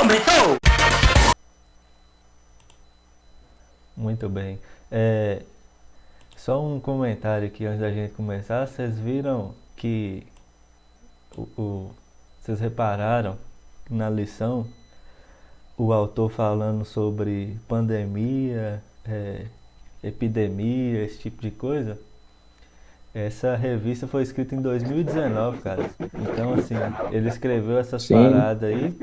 Aumentou! Muito bem. Só um comentário aqui antes da gente começar. Vocês viram que vocês repararam que na lição o autor falando sobre pandemia, epidemia, esse tipo de coisa? Essa revista foi escrita em 2019, cara. Então, assim, ele escreveu essas Sim, paradas aí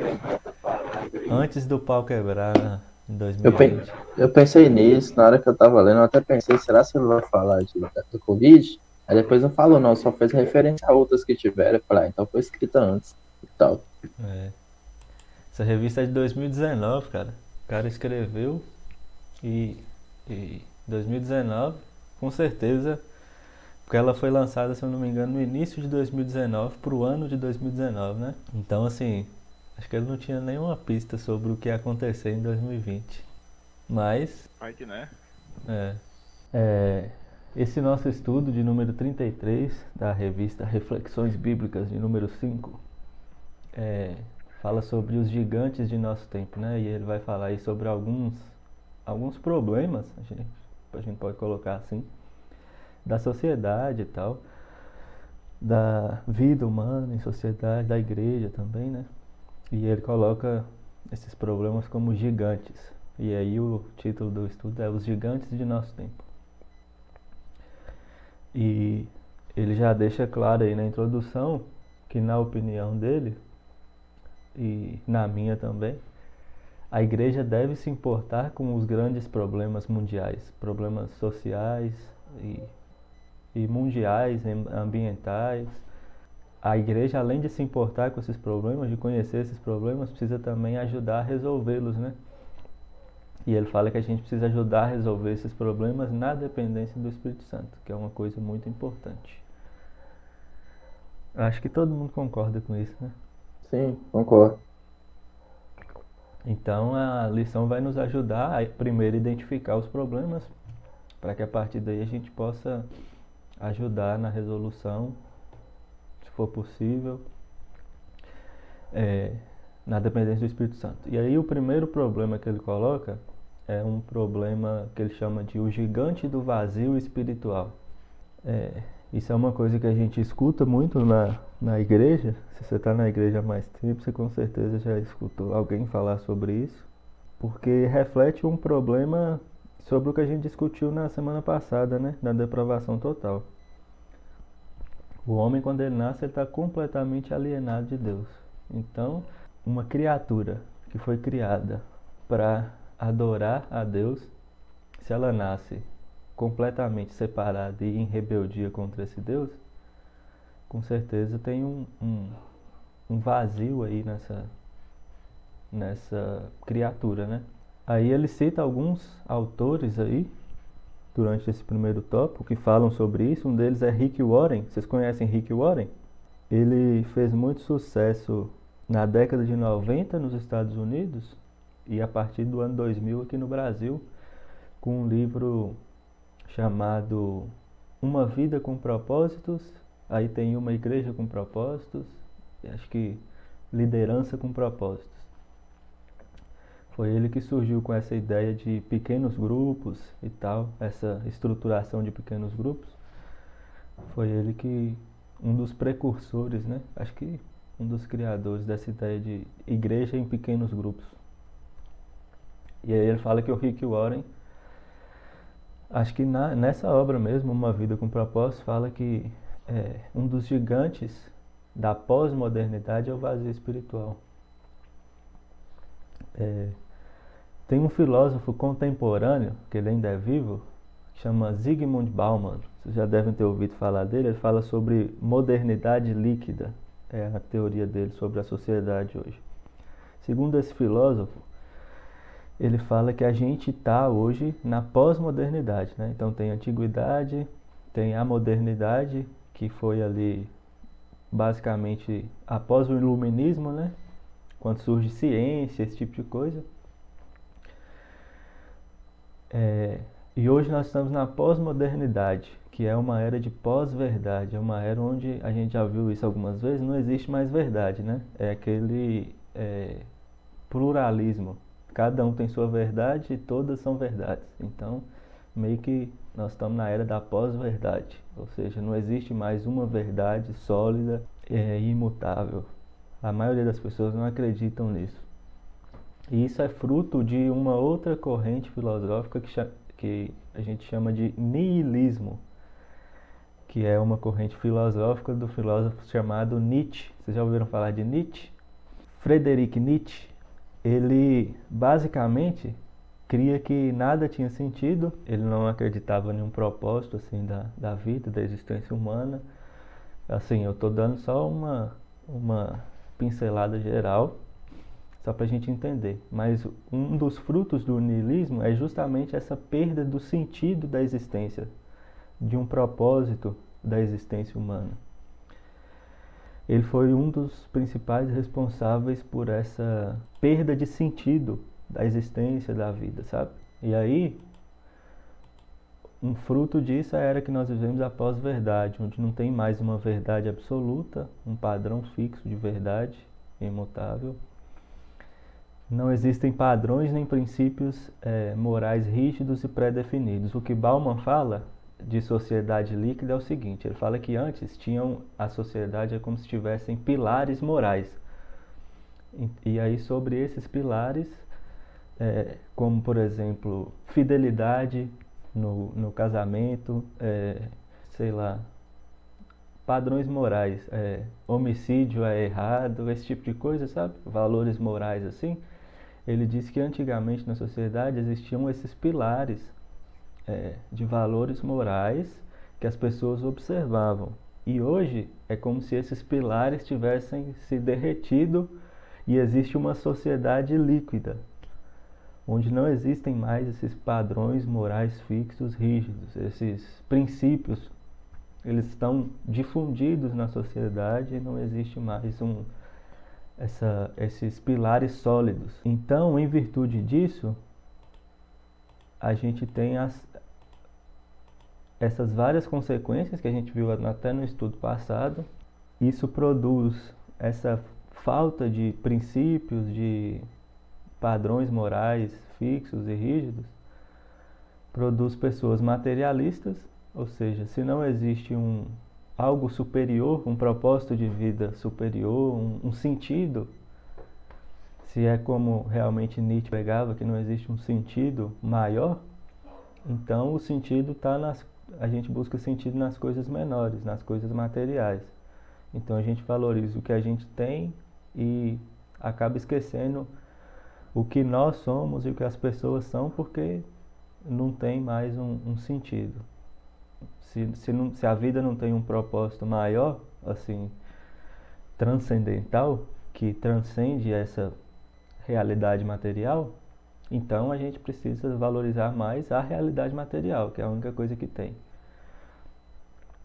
antes do pau quebrar, né, em eu, pen- 2020. eu pensei nisso na hora que eu tava lendo, eu até pensei, será que ele vai falar do Covid? Aí depois não falou não, só fez referência a outras que tiveram. Eu falei, então foi escrita antes e tal. É. Essa revista é de 2019, cara. O cara escreveu e 2019, com certeza, porque ela foi lançada, se eu não me engano, no início de 2019 pro ano de 2019, né? Então, assim, acho que ele não tinha nenhuma pista sobre o que ia acontecer em 2020. Mas, Vai que né? é, é, esse nosso estudo de número 33 da revista Reflexões Bíblicas de número 5 é, fala sobre os gigantes de nosso tempo, né? E ele vai falar aí sobre alguns problemas, a gente pode colocar assim, da sociedade e tal, da vida humana em sociedade, da igreja também, né? E ele coloca esses problemas como gigantes. E aí o título do estudo é Os Gigantes de Nosso Tempo. E ele já deixa claro aí na introdução que, na opinião dele, e na minha também, a igreja deve se importar com os grandes problemas mundiais, problemas sociais e, e mundiais, ambientais. A igreja, além de se importar com esses problemas, de conhecer esses problemas, precisa também ajudar a resolvê-los, né? E ele fala que a gente precisa ajudar a resolver esses problemas na dependência do Espírito Santo, que é uma coisa muito importante. Acho que todo mundo concorda com isso, né? Sim, concordo. Então a lição vai nos ajudar a primeiro identificar os problemas, para que a partir daí a gente possa ajudar na resolução, se for possível, é, na dependência do Espírito Santo. E aí o primeiro problema que ele coloca é um problema que ele chama de o gigante do vazio espiritual. Isso é uma coisa que a gente escuta muito na igreja. Se você está na igreja há mais tempo, você com certeza já escutou alguém falar sobre isso, porque reflete um problema sobre o que a gente discutiu na semana passada, né? Da depravação total. O homem, quando ele nasce, ele está completamente alienado de Deus. Então, uma criatura que foi criada para adorar a Deus, se ela nasce completamente separada e em rebeldia contra esse Deus, com certeza tem um vazio aí nessa criatura, né? Aí ele cita alguns autores aí, durante esse primeiro tópico, que falam sobre isso. Um deles é Rick Warren. Vocês conhecem Rick Warren? Ele fez muito sucesso na década de 90 nos Estados Unidos e a partir do ano 2000 aqui no Brasil, com um livro chamado Uma Vida com Propósitos. Aí tem Uma Igreja com Propósitos, e acho que Liderança com Propósitos. Foi ele que surgiu com essa ideia de pequenos grupos e tal, essa estruturação de pequenos grupos. Foi ele que, um dos precursores, né? Acho que um dos criadores dessa ideia de igreja em pequenos grupos. E aí ele fala que o Rick Warren, acho que nessa obra mesmo, Uma Vida com Propósito, fala que um dos gigantes da pós-modernidade é o vazio espiritual. Tem um filósofo contemporâneo, que ele ainda é vivo, que chama Zygmunt Bauman. Vocês já devem ter ouvido falar dele. Ele fala sobre modernidade líquida. É a teoria dele sobre a sociedade hoje. Segundo esse filósofo, ele fala que a gente está hoje na pós-modernidade, né? Então tem a antiguidade, tem a modernidade, que foi ali basicamente após o iluminismo, né? Quando surge ciência, esse tipo de coisa. E hoje nós estamos na pós-modernidade, que é uma era de pós-verdade, é uma era onde a gente já viu isso algumas vezes, não existe mais verdade, né? É aquele pluralismo. Cada um tem sua verdade e todas são verdades. Então, meio que nós estamos na era da pós-verdade. Ou seja, não existe mais uma verdade sólida e imutável. A maioria das pessoas não acreditam nisso. E isso é fruto de uma outra corrente filosófica que a gente chama de niilismo, que é uma corrente filosófica do filósofo chamado Nietzsche. Vocês já ouviram falar de Nietzsche? Friedrich Nietzsche, ele basicamente cria que nada tinha sentido, ele não acreditava em nenhum propósito assim da vida, da existência humana. Assim, eu estou dando só uma pincelada geral, só para a gente entender. Mas um dos frutos do niilismo é justamente essa perda do sentido da existência, de um propósito da existência humana. Ele foi um dos principais responsáveis por essa perda de sentido da existência da vida, sabe? E aí, um fruto disso é a era que nós vivemos após verdade, onde não tem mais uma verdade absoluta, um padrão fixo de verdade imutável. Não existem padrões nem princípios morais rígidos e pré-definidos. O que Bauman fala de sociedade líquida é o seguinte: ele fala que antes a sociedade é como se tivessem pilares morais. E aí sobre esses pilares, como por exemplo, fidelidade no casamento, sei lá, padrões morais, homicídio é errado, esse tipo de coisa, sabe? Valores morais assim. Ele diz que antigamente na sociedade existiam esses pilares de valores morais que as pessoas observavam. E hoje é como se esses pilares tivessem se derretido e existe uma sociedade líquida, onde não existem mais esses padrões morais fixos, rígidos, esses princípios. Eles estão difundidos na sociedade e não existe mais esses pilares sólidos. Então, em virtude disso, a gente tem essas várias consequências que a gente viu até no estudo passado. Isso produz essa falta de princípios, de padrões morais fixos e rígidos, produz pessoas materialistas, ou seja, se não existe algo superior, um propósito de vida superior, um sentido, se é como realmente Nietzsche pregava, que não existe um sentido maior, então o sentido está a gente busca sentido nas coisas menores, nas coisas materiais. Então a gente valoriza o que a gente tem e acaba esquecendo o que nós somos e o que as pessoas são, porque não tem mais um sentido. Se a vida não tem um propósito maior, assim, transcendental, que transcende essa realidade material, então a gente precisa valorizar mais a realidade material, que é a única coisa que tem.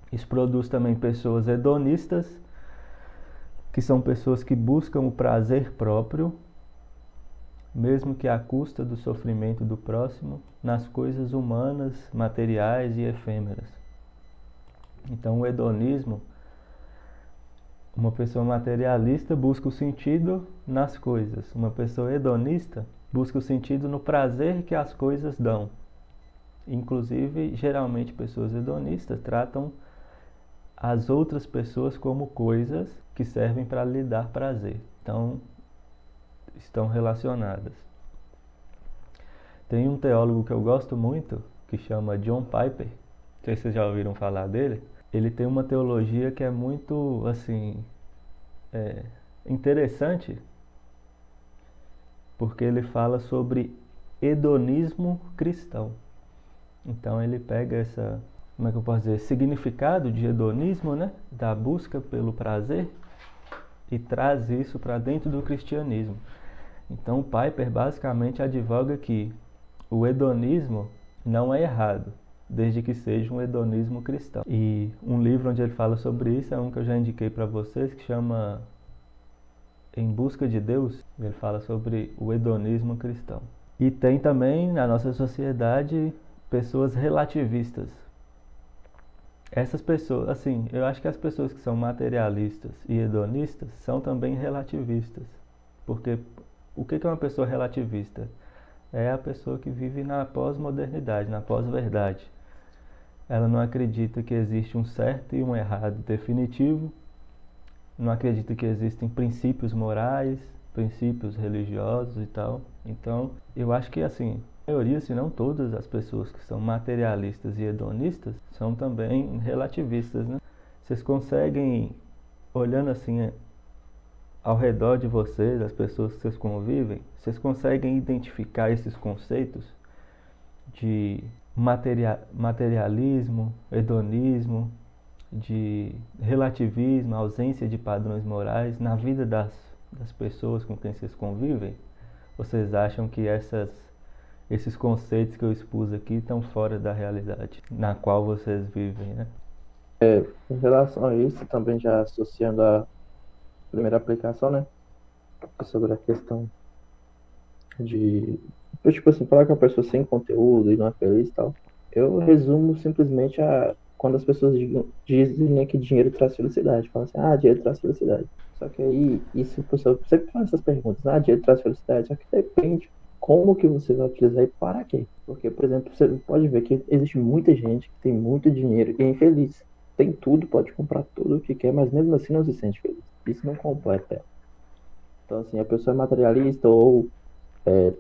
Isso produz também pessoas hedonistas, que são pessoas que buscam o prazer próprio, mesmo que à custa do sofrimento do próximo, nas coisas humanas, materiais e efêmeras. Então o hedonismo, uma pessoa materialista busca o sentido nas coisas. Uma pessoa hedonista busca o sentido no prazer que as coisas dão. Inclusive, geralmente pessoas hedonistas tratam as outras pessoas como coisas que servem para lhe dar prazer. Então, estão relacionadas. Tem um teólogo que eu gosto muito, que chama John Piper. Não sei se vocês já ouviram falar dele. Ele tem uma teologia que é muito, assim, interessante, porque ele fala sobre hedonismo cristão. Então ele pega como é que eu posso dizer, significado de hedonismo, né, da busca pelo prazer, e traz isso para dentro do cristianismo. Então o Piper basicamente advoga que o hedonismo não é errado, desde que seja um hedonismo cristão. E um livro onde ele fala sobre isso é um que eu já indiquei para vocês, que chama Em Busca de Deus. Ele fala sobre o hedonismo cristão. E tem também na nossa sociedade pessoas relativistas. Essas pessoas, assim, eu acho que as pessoas que são materialistas e hedonistas são também relativistas, porque O que é uma pessoa relativista? É a pessoa que vive na pós-modernidade, na pós-verdade. Ela não acredita que existe um certo e um errado definitivo, não acredita que existem princípios morais, princípios religiosos e tal. Então, eu acho que assim, a maioria, se não todas as pessoas que são materialistas e hedonistas, são também relativistas, né? Vocês conseguem, olhando assim ao redor de vocês, as pessoas que vocês convivem, vocês conseguem identificar esses conceitos de materialismo, hedonismo, de relativismo, ausência de padrões morais na vida das pessoas com quem vocês convivem? Vocês acham que esses conceitos que eu expus aqui estão fora da realidade na qual vocês vivem, né? Em relação a isso, também já associando a primeira aplicação, né? Sobre a questão de, tipo assim, falar que uma pessoa sem conteúdo e não é feliz e tal. Eu resumo simplesmente a quando as pessoas dizem, né, que dinheiro traz felicidade. Falam assim, dinheiro traz felicidade. Só que aí, isso, a pessoa sempre faz essas perguntas, dinheiro traz felicidade. Só que depende como que você vai utilizar e para quê. Porque, por exemplo, você pode ver que existe muita gente que tem muito dinheiro e é infeliz. Tem tudo, pode comprar tudo o que quer, mas mesmo assim não se sente feliz. Isso não completa ela. Então, assim, a pessoa é materialista ou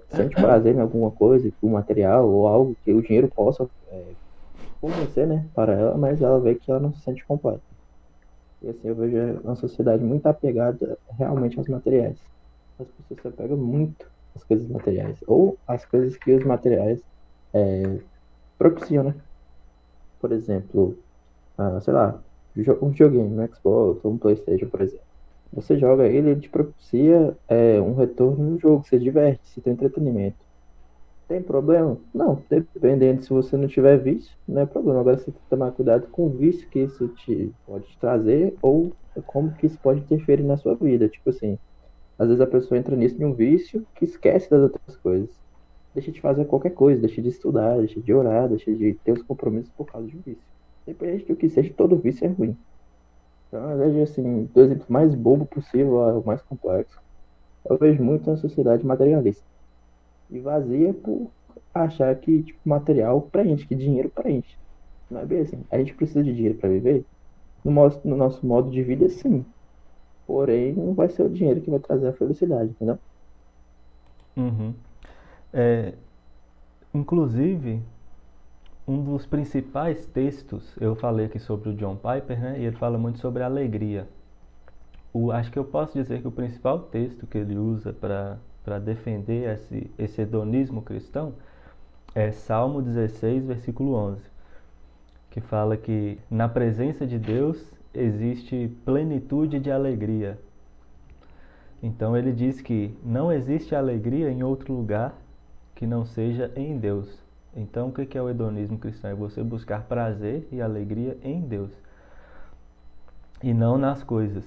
sente prazer em alguma coisa, com material ou algo que o dinheiro possa fornecer, né, para ela, mas ela vê que ela não se sente completa. E assim, eu vejo uma sociedade muito apegada realmente aos materiais. As pessoas se apegam muito às coisas materiais, ou às coisas que os materiais propiciam, né? Por exemplo, sei lá, um videogame, um Xbox ou um PlayStation, por exemplo. Você joga ele, ele te propicia um retorno no jogo, você se diverte, se tem entretenimento. Tem problema? Não, dependendo se você não tiver vício, não é problema. Agora você tem que tomar cuidado com o vício que isso pode te trazer ou como que isso pode interferir na sua vida. Tipo assim, às vezes a pessoa entra nisso de um vício que esquece das outras coisas. Deixa de fazer qualquer coisa, deixa de estudar, deixa de orar, deixa de ter os compromissos por causa de um vício. Independente do que seja, todo vício é ruim. Então, ao invés de, assim, do exemplo mais bobo possível ao mais complexo, eu vejo muito uma sociedade materialista e vazia por achar que tipo, material preenche, que dinheiro preenche. Não é bem assim. A gente precisa de dinheiro para viver? No nosso modo de vida, sim. Porém, não vai ser o dinheiro que vai trazer a felicidade, entendeu? Uhum. É, inclusive, um dos principais textos, eu falei aqui sobre o John Piper, né? E ele fala muito sobre alegria. Acho que eu posso dizer que o principal texto que ele usa para defender esse hedonismo cristão é Salmo 16, versículo 11, que fala que na presença de Deus existe plenitude de alegria. Então ele diz que não existe alegria em outro lugar que não seja em Deus. Então o que é o hedonismo cristão? É você buscar prazer e alegria em Deus e não nas coisas.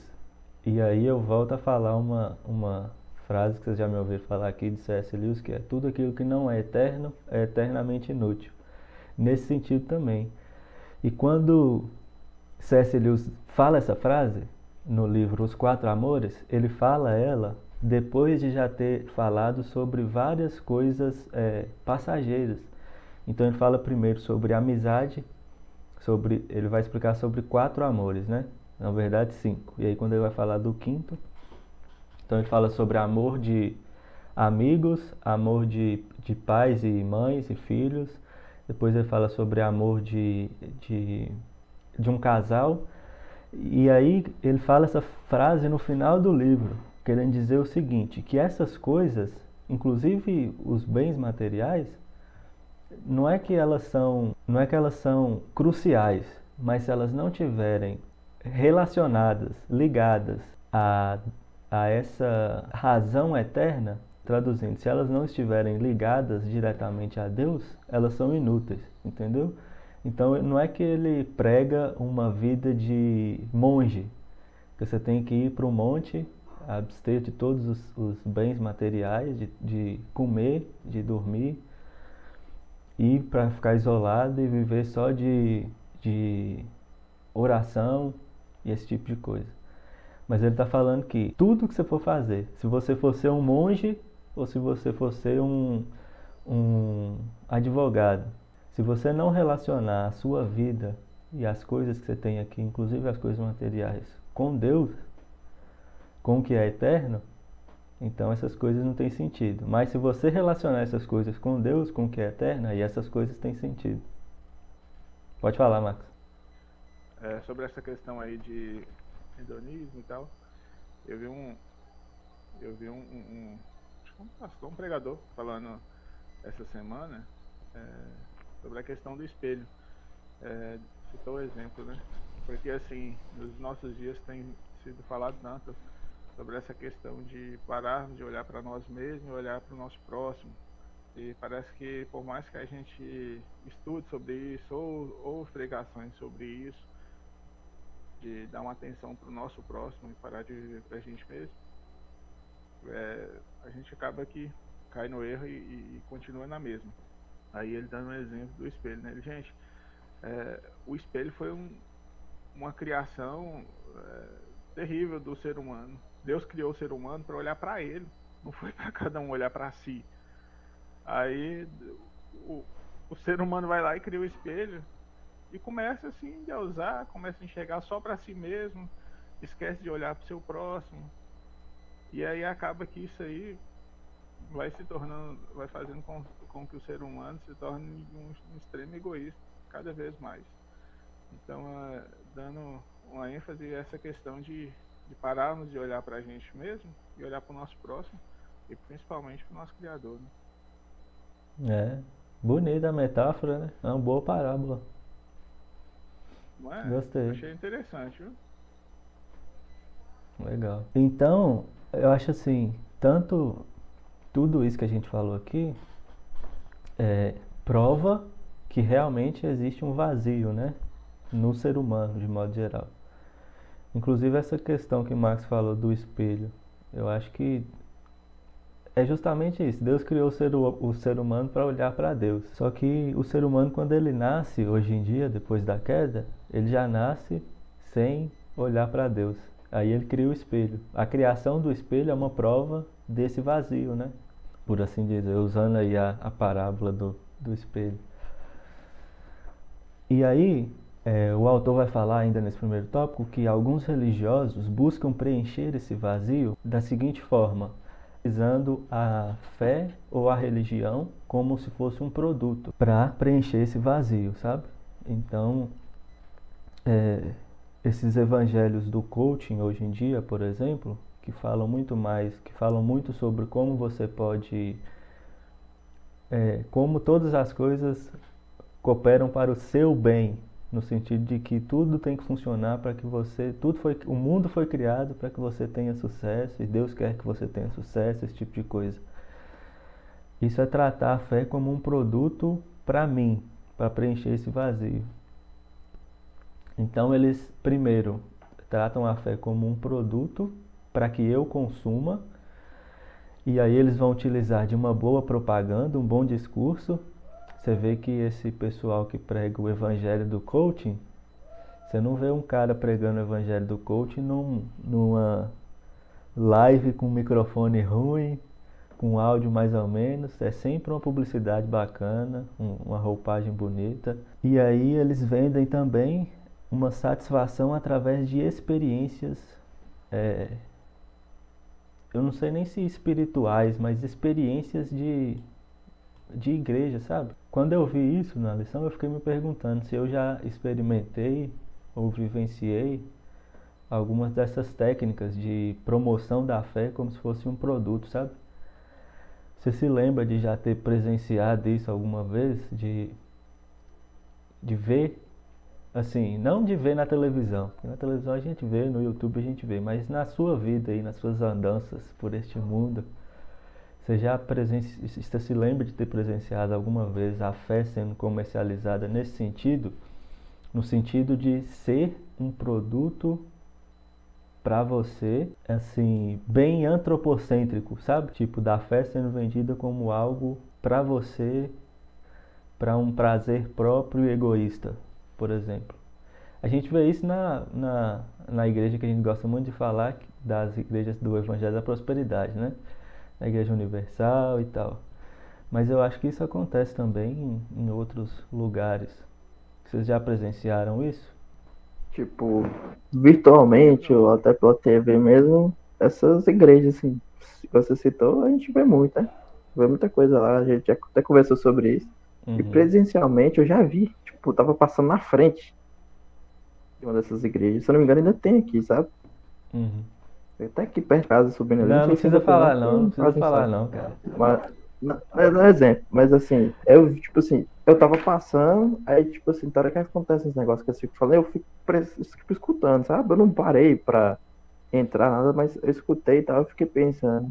E aí eu volto a falar uma frase que vocês já me ouviram falar aqui de C.S. Lewis, que é: tudo aquilo que não é eterno é eternamente inútil. Nesse sentido também. E quando C.S. Lewis fala essa frase no livro Os Quatro Amores, ele fala ela depois de já ter falado sobre várias coisas passageiras. Então ele fala primeiro sobre amizade, ele vai explicar sobre quatro amores, né? Na verdade, cinco. E aí quando ele vai falar do quinto, então ele fala sobre amor de amigos, amor de pais e mães e filhos. Depois ele fala sobre amor de um casal. E aí ele fala essa frase no final do livro, querendo dizer o seguinte, que essas coisas, inclusive os bens materiais, não é que elas são cruciais, mas se elas não tiverem relacionadas, ligadas a, a essa razão eterna, traduzindo, se elas não estiverem ligadas diretamente a Deus, elas são inúteis, entendeu? Então não é que ele prega uma vida de monge, que você tem que ir para o monte, abster de todos os bens materiais, de comer, de dormir, ir para ficar isolado e viver só de oração e esse tipo de coisa. Mas ele está falando que tudo que você for fazer, se você for ser um monge, ou se você for ser um advogado. Se você não relacionar a sua vida e as coisas que você tem aqui, inclusive as coisas materiais, com Deus, com o que é eterno, então essas coisas não têm sentido. Mas se você relacionar essas coisas com Deus, com o que é eterno, aí essas coisas têm sentido. Pode falar, Max. Sobre essa questão aí de hedonismo e tal, eu vi acho que um pastor, um pregador falando essa semana sobre a questão do espelho. Citou o exemplo, né? Porque assim, nos nossos dias tem sido falado tanto sobre essa questão de pararmos de olhar para nós mesmos e olhar para o nosso próximo. E parece que por mais que a gente estude sobre isso ou pregações sobre isso, de dar uma atenção para o nosso próximo e parar de viver para a gente mesmo, a gente acaba que cai no erro e continua na mesma. Aí ele dando um exemplo do espelho, né? Gente, o espelho foi uma criação terrível do ser humano. Deus criou o ser humano para olhar para ele, não foi para cada um olhar para si. Aí o ser humano vai lá e cria o espelho e começa assim a usar, começa a enxergar só para si mesmo, esquece de olhar para o seu próximo. E aí acaba que isso aí vai se tornando, vai fazendo com que o ser humano se torne um extremo egoísta cada vez mais. Então, dando uma ênfase a essa questão de pararmos de olhar para a gente mesmo e olhar para o nosso próximo e principalmente para o nosso Criador, né? Bonita a metáfora, né? É uma boa parábola. Não é? Gostei. Achei interessante, viu? Legal. Então, eu acho assim, tudo isso que a gente falou aqui prova que realmente existe um vazio, né? No ser humano, de modo geral. Inclusive essa questão que o Max falou do espelho, eu acho que é justamente isso. Deus criou o ser humano para olhar para Deus. Só que o ser humano, quando ele nasce, hoje em dia, depois da queda, ele já nasce sem olhar para Deus. Aí ele cria o espelho. A criação do espelho é uma prova desse vazio, né? Por assim dizer, usando aí a parábola do espelho. E aí, o autor vai falar ainda nesse primeiro tópico que alguns religiosos buscam preencher esse vazio da seguinte forma: utilizando a fé ou a religião como se fosse um produto para preencher esse vazio, sabe? Então, esses evangelhos do coaching hoje em dia, por exemplo, que falam muito sobre como você pode, como todas as coisas cooperam para o seu bem, no sentido de que tudo tem que funcionar para que o mundo foi criado para que você tenha sucesso e Deus quer que você tenha sucesso, esse tipo de coisa. Isso é tratar a fé como um produto para mim, para preencher esse vazio. Então eles primeiro tratam a fé como um produto para que eu consuma, e aí eles vão utilizar de uma boa propaganda, um bom discurso. Você vê que esse pessoal que prega o evangelho do coaching, você não vê um cara pregando o evangelho do coaching numa live com um microfone ruim, com áudio mais ou menos. É sempre uma publicidade bacana, uma roupagem bonita. E aí eles vendem também uma satisfação através de experiências, eu não sei nem se espirituais, mas experiências de igreja, sabe? Quando eu vi isso na lição, eu fiquei me perguntando se eu já experimentei ou vivenciei algumas dessas técnicas de promoção da fé como se fosse um produto, sabe? Você se lembra de já ter presenciado isso alguma vez? De ver, assim, não de ver na televisão, porque na televisão a gente vê, no YouTube a gente vê, mas na sua vida e nas suas andanças por este mundo, você se lembra de ter presenciado alguma vez a fé sendo comercializada nesse sentido? No sentido de ser um produto para você, assim, bem antropocêntrico, sabe? Tipo, da fé sendo vendida como algo para você, para um prazer próprio e egoísta, por exemplo. A gente vê isso na igreja que a gente gosta muito de falar, das igrejas do Evangelho da Prosperidade, né? a Igreja Universal e tal. Mas eu acho que isso acontece também em outros lugares. Vocês já presenciaram isso? Tipo, virtualmente ou até pela TV mesmo, essas igrejas, assim, que você citou, a gente vê muito, né? Vê muita coisa lá, a gente já até conversou sobre isso. E Uhum, presencialmente eu já vi, tipo, tava passando na frente de uma dessas igrejas. Se eu não me engano, ainda tem aqui, sabe? uhum. Até aqui perto de casa, subindo ali, não Não, não sei se precisa ainda tem não, falar porque não, não não precisa fazem falar só. não, cara. Mas, não é um exemplo, mas assim, eu, tipo assim, eu tava passando, aí, tipo assim, toda hora que acontece esse negócio que eu fico falando, eu fico, fico escutando, sabe? Eu não parei pra entrar nada, mas eu escutei e tal, eu fiquei pensando,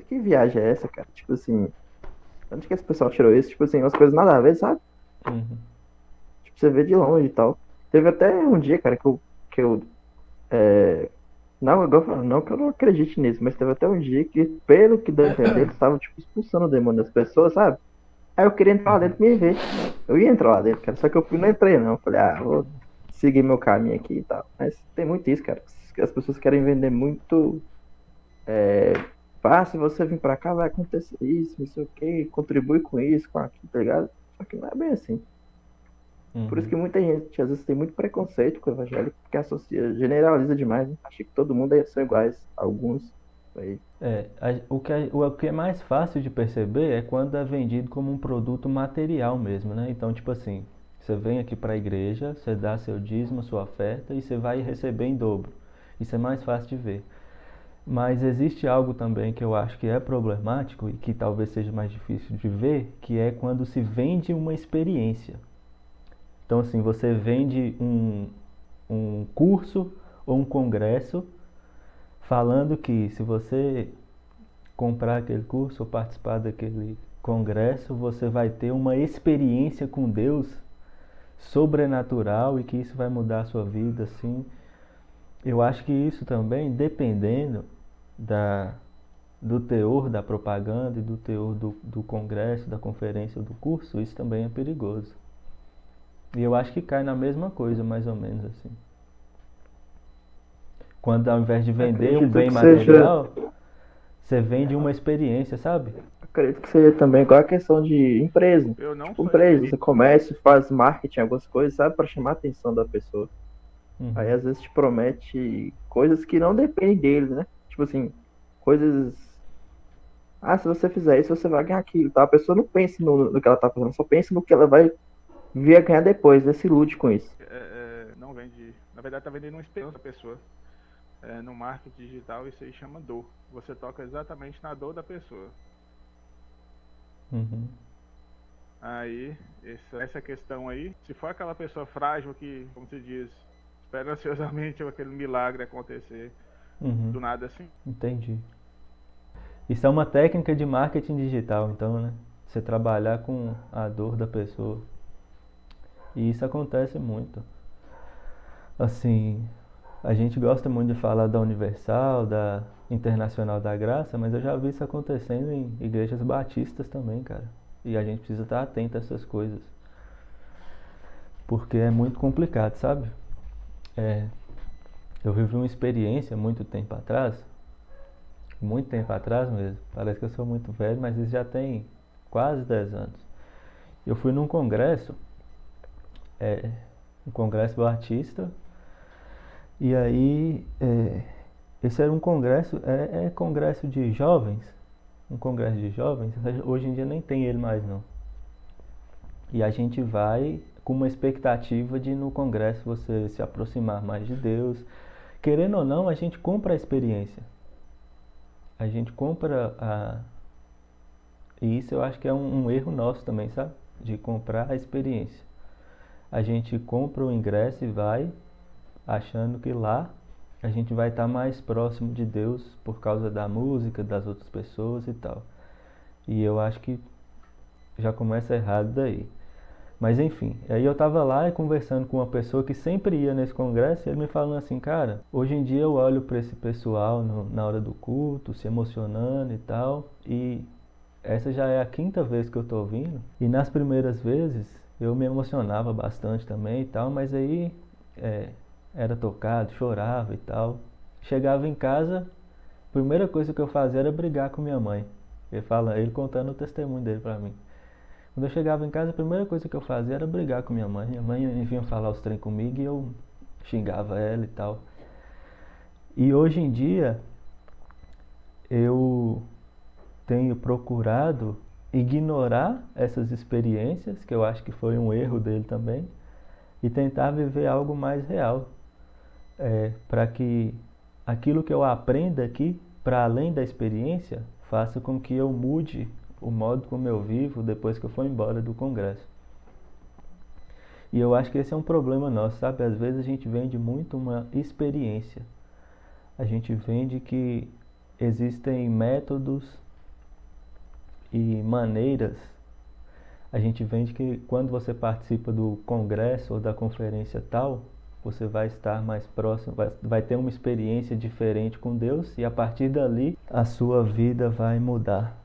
que viagem é essa, cara? Tipo assim, onde que esse pessoal tirou isso? Tipo assim, umas coisas nada a ver, sabe? Uhum, Tipo, você vê de longe e tal. Teve até um dia, cara, que eu não, não que eu não acredite nisso, mas teve até um dia que, pelo que deu a entender, eles estavam, tipo, expulsando o demônio das pessoas, sabe? Aí eu queria entrar lá uhum, dentro e me ver. Eu ia entrar lá dentro, cara, só que eu não entrei, não. Eu falei, vou seguir meu caminho aqui e tal. Mas tem muito isso, cara. As pessoas querem vender muito. Se você vir pra cá, vai acontecer isso, não sei o que, contribui com isso, com aquilo, tá ligado? Só que não é bem assim. Por isso uhum. que muita gente, às vezes, tem muito preconceito com o evangélico, porque associa, generaliza demais, né? Acha que todo mundo são iguais. Alguns. Aí. O que é mais fácil de perceber é quando é vendido como um produto material mesmo, né? Então, tipo assim, você vem aqui para a igreja, você dá seu dízimo, sua oferta e você vai receber em dobro. Isso é mais fácil de ver. Mas existe algo também que eu acho que é problemático e que talvez seja mais difícil de ver, que é quando se vende uma experiência. Então, assim, você vende um curso ou um congresso falando que se você comprar aquele curso ou participar daquele congresso, você vai ter uma experiência com Deus sobrenatural e que isso vai mudar a sua vida, assim. Eu acho que isso também, dependendo da, do teor da propaganda e do teor do congresso, da conferência ou do curso, isso também é perigoso. E eu acho que cai na mesma coisa, mais ou menos assim. Quando ao invés de vender um Acredito bem que seja. material, você vende uma experiência, sabe? Acredito que seja também igual a questão de empresa. Eu não Tipo, sou empresa, espírita. você começa e faz marketing, algumas coisas, sabe, para chamar a atenção da pessoa. Aí Uhum, às vezes te promete coisas que não dependem dele, né? Tipo assim, coisas. Se você fizer isso, você vai ganhar aquilo, tá? A pessoa não pensa no que ela tá fazendo, só pensa no que ela vai vir a ganhar depois, né? Se ilude com isso. Não vende. Na verdade, tá vendendo uma esperança da pessoa. No marketing digital, isso aí chama dor. Você toca exatamente na dor da pessoa. uhum, Aí, essa questão aí, se for aquela pessoa frágil que, como se diz, espera ansiosamente aquele milagre acontecer uhum. do nada assim, Entendi. Isso é uma técnica de marketing digital, então, né? Você trabalhar com a dor da pessoa. E isso acontece muito. Assim, a gente gosta muito de falar da Universal, da Internacional da Graça, mas eu já vi isso acontecendo em igrejas batistas também, cara. E a gente precisa estar atento a essas coisas. Porque é muito complicado, sabe? É, eu vivi uma experiência muito tempo atrás mesmo. Parece que eu sou muito velho, mas isso já tem quase 10 anos. Eu fui num congresso, é, um congresso batista, e aí esse era um congresso, é congresso de jovens, um congresso de jovens, hoje em dia nem tem ele mais não. E a gente vai com uma expectativa de no congresso você se aproximar mais de Deus. Querendo ou não, a gente compra a experiência. A gente compra a. E isso eu acho que é um erro nosso também, sabe? De comprar a experiência. A gente compra o ingresso e vai achando que lá a gente vai estar mais próximo de Deus por causa da música, das outras pessoas e tal. E eu acho que já começa errado daí. Mas enfim, aí eu tava lá e conversando com uma pessoa que sempre ia nesse congresso e ele me falando assim, cara, hoje em dia eu olho para esse pessoal na hora do culto, se emocionando e tal, e essa já é a quinta vez que eu tô ouvindo, e nas primeiras vezes eu me emocionava bastante também e tal, mas aí é, era tocado, chorava e tal. Chegava em casa, a primeira coisa que eu fazia era brigar com minha mãe. Ele contando o testemunho dele pra mim. Quando eu chegava em casa, a primeira coisa que eu fazia era brigar com minha mãe. Minha mãe vinha falar os trem comigo e eu xingava ela e tal. E hoje em dia, eu tenho procurado ignorar essas experiências, que eu acho que foi um erro dele também, e tentar viver algo mais real. Para que aquilo que eu aprenda aqui, para além da experiência, faça com que eu mude o modo como eu vivo depois que eu for embora do congresso. E eu acho que esse é um problema nosso, sabe? Às vezes a gente vende muito uma experiência. A gente vende que existem métodos e maneiras. A gente vende que quando você participa do congresso ou da conferência tal, você vai estar mais próximo, vai ter uma experiência diferente com Deus e a partir dali a sua vida vai mudar.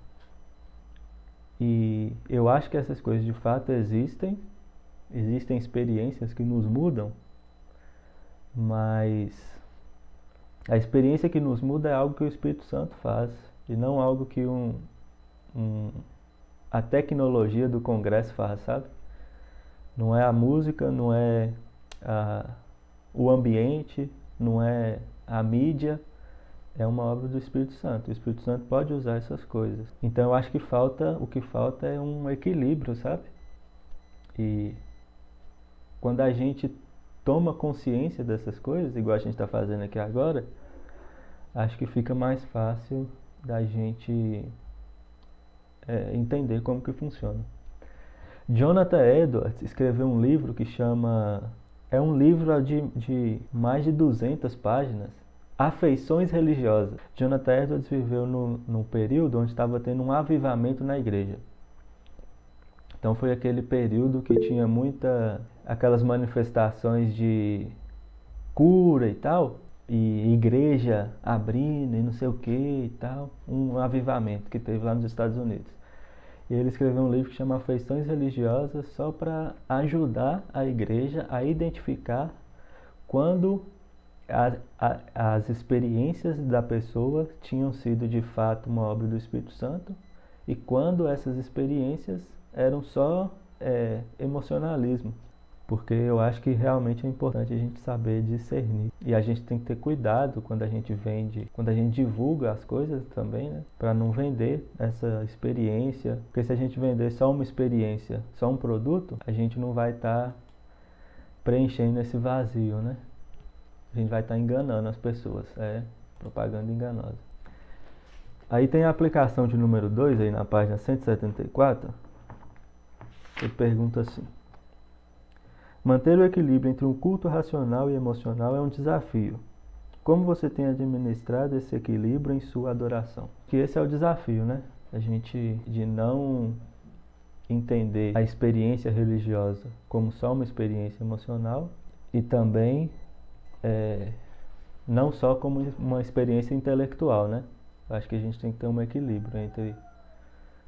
E eu acho que essas coisas de fato existem experiências que nos mudam, mas a experiência que nos muda é algo que o Espírito Santo faz e não algo que a tecnologia do congresso faz, sabe? Não é a música, não é o ambiente, não é a mídia, é uma obra do Espírito Santo. O Espírito Santo pode usar essas coisas. Então eu acho que o que falta é um equilíbrio, sabe? E quando a gente toma consciência dessas coisas, igual a gente está fazendo aqui agora, acho que fica mais fácil da gente entender como que funciona. Jonathan Edwards escreveu um livro que chama... É um livro de mais de 200 páginas. Afeições religiosas. Jonathan Edwards viveu num período onde estava tendo um avivamento na igreja. Então foi aquele período que tinha aquelas manifestações de cura e tal, e igreja abrindo e não sei o que e tal, um avivamento que teve lá nos Estados Unidos. E ele escreveu um livro que chama Afeições Religiosas, só para ajudar a igreja a identificar quando as experiências da pessoa tinham sido de fato uma obra do Espírito Santo e quando essas experiências eram só emocionalismo. Porque eu acho que realmente é importante a gente saber discernir. E a gente tem que ter cuidado quando a gente divulga as coisas também, né? Para não vender essa experiência. Porque se a gente vender só uma experiência, só um produto, a gente não vai estar preenchendo esse vazio, né? A gente vai estar enganando as pessoas. É propaganda enganosa. Aí tem a aplicação de número 2, aí na página 174. Ele pergunta assim: manter o equilíbrio entre um culto racional e emocional é um desafio. Como você tem administrado esse equilíbrio em sua adoração? Que esse é o desafio, né? De não entender a experiência religiosa como só uma experiência emocional e também não só como uma experiência intelectual, né? Acho que a gente tem que ter um equilíbrio entre